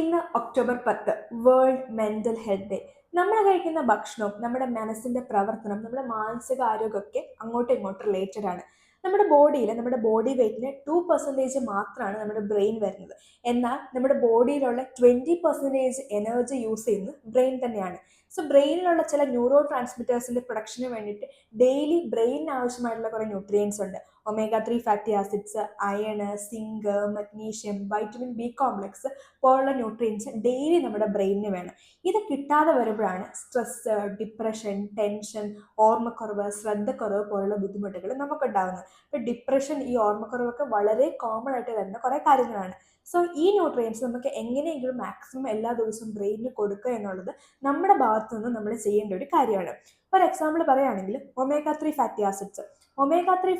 ഇന്ന് October 10 world mental health day. നമ്മൾ കഴിക്കുന്ന ഭക്ഷണവും നമ്മുടെ മനസ്സിന്റെ പ്രവർത്തനം നമ്മുടെ മാനസിക ആരോഗ്യമൊക്കെ അങ്ങോട്ടും ഇങ്ങോട്ടും റിലേറ്റഡ് ആണ്. നമ്മുടെ ബോഡിയിൽ നമ്മുടെ ബോഡി വെയ്റ്റിന് 2% മാത്രമാണ് നമ്മുടെ ബ്രെയിൻ വരുന്നത്. എന്നാൽ നമ്മുടെ ബോഡിയിലുള്ള 20% എനർജി യൂസ് ചെയ്യുന്നത് ബ്രെയിൻ തന്നെയാണ്. സോ ബ്രെയിനിലുള്ള ചില ന്യൂറോ ട്രാൻസ്മിറ്റേഴ്സിന്റെ പ്രൊഡക്ഷന് വേണ്ടിയിട്ട് ഡെയിലി ബ്രെയിനിന് ആവശ്യമായിട്ടുള്ള കുറേ ന്യൂട്രിയൻസ് ഉണ്ട്. Omega 3 fatty acids, iron, zinc, magnesium, vitamin B complex പോലുള്ള ന്യൂട്രിയൻസ് ഡെയിലി നമ്മുടെ ബ്രെയിനിന് വേണം. ഇത് കിട്ടാതെ വരുമ്പോഴാണ് സ്ട്രെസ്, ഡിപ്രഷൻ, ടെൻഷൻ, ഓർമ്മക്കുറവ്, ശ്രദ്ധക്കുറവ് പോലുള്ള ബുദ്ധിമുട്ടുകൾ നമുക്കുണ്ടാകുന്നത്. ഇപ്പൊ ഡിപ്രഷൻ, ഈ ഓർമ്മക്കുറവൊക്കെ വളരെ കോമൺ ആയിട്ട് വരുന്ന കുറെ കാര്യങ്ങളാണ്. സോ ഈ ന്യൂട്രിയൻസ് നമുക്ക് എങ്ങനെയെങ്കിലും മാക്സിമം എല്ലാ ദിവസവും ബ്രെയിനിന് കൊടുക്കുക എന്നുള്ളത് നമ്മുടെ ഭാഗത്തു നിന്ന് നമ്മൾ ചെയ്യേണ്ട ഒരു കാര്യമാണ്. ഫോർ എക്സാമ്പിൾ പറയുകയാണെങ്കിൽ ഒമേഗ 3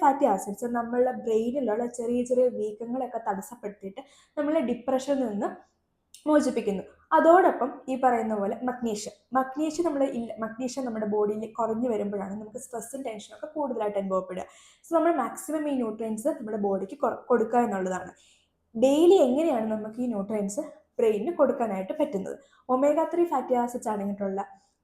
ഫാറ്റി ആസിഡ്സ് നമ്മളുടെ ബ്രെയിനിലുള്ള ചെറിയ ചെറിയ വീക്കങ്ങളൊക്കെ തടസ്സപ്പെടുത്തിയിട്ട് നമ്മളെ ഡിപ്രഷനിൽ നിന്ന് മോചിപ്പിക്കുന്നു. അതോടൊപ്പം ഈ പറയുന്ന പോലെ മഗ്നീഷ്യം നമ്മുടെ ബോഡിയിൽ കുറഞ്ഞു വരുമ്പോഴാണ് നമുക്ക് സ്ട്രെസ്സും ടെൻഷനും ഒക്കെ കൂടുതലായിട്ട് അനുഭവപ്പെടുക. സോ നമ്മൾ മാക്സിമം ഈ ന്യൂട്രിയൻസ് നമ്മുടെ ബോഡിക്ക് കൊടുക്കുക എന്നുള്ളതാണ്. ഡെയിലി എങ്ങനെയാണ് നമുക്ക് ഈ ന്യൂട്രിയൻസ് ബ്രെയിനിന് കൊടുക്കാനായിട്ട് പറ്റുന്നത്? ഒമേഗ 3 ഫാറ്റി ആസിഡ്സ് അടങ്ങിയിട്ടുള്ള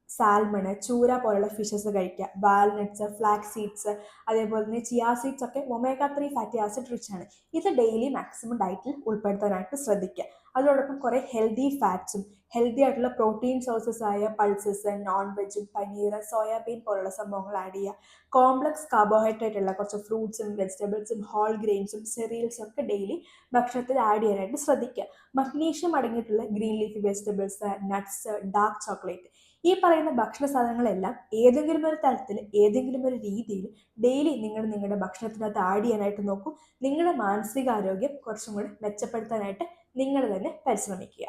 സാൽമണ്, ചൂര പോലുള്ള ഫിഷസ് കഴിക്കുക. വാൽനട്ട്സ്, ഫ്ലാക്സ് സീഡ്സ്, അതേപോലെ തന്നെ ചിയാ സീഡ്സ് ഒക്കെ ഒമേഗ 3 ഫാറ്റി ആസിഡ് റിച്ച് ആണ്. ഇത് ഡെയിലി മാക്സിമം ഡയറ്റിൽ ഉൾപ്പെടുത്താനായിട്ട് ശ്രദ്ധിക്കുക. അതോടൊപ്പം കുറേ ഹെൽത്തി ഫാറ്റ്സും ഹെൽത്തി ആയിട്ടുള്ള പ്രോട്ടീൻ സോഴ്സസ് ആയ പൾസസ്, നോൺ വെജും, പനീർ, സോയാബീൻ പോലുള്ള സംഭവങ്ങൾ ആഡ് ചെയ്യുക. കോംപ്ലക്സ് കാർബോഹൈഡ്രേറ്റ് ഉള്ള കുറച്ച് ഫ്രൂട്ട്സും വെജിറ്റബിൾസും ഹോൾ ഗ്രെയിൻസും സെറിയൽസും ഒക്കെ ഡെയിലി ഭക്ഷണത്തിൽ ആഡ് ചെയ്യാനായിട്ട് ശ്രദ്ധിക്കുക. മഗ്നീഷ്യം അടങ്ങിയിട്ടുള്ള green leafy vegetables, nuts, dark chocolate, ഈ പറയുന്ന ഭക്ഷണ സാധനങ്ങളെല്ലാം ഏതെങ്കിലും ഒരു തരത്തിൽ ഏതെങ്കിലും ഒരു രീതിയിൽ ഡെയിലി നിങ്ങളുടെ ഭക്ഷണത്തിനകത്ത് ആഡ് ചെയ്യാനായിട്ട് നോക്കൂ. നിങ്ങളുടെ മാനസികാരോഗ്യം കുറച്ചും കൂടി മെച്ചപ്പെടുത്താനായിട്ട് നിങ്ങൾ തന്നെ പരിശ്രമിക്കുക.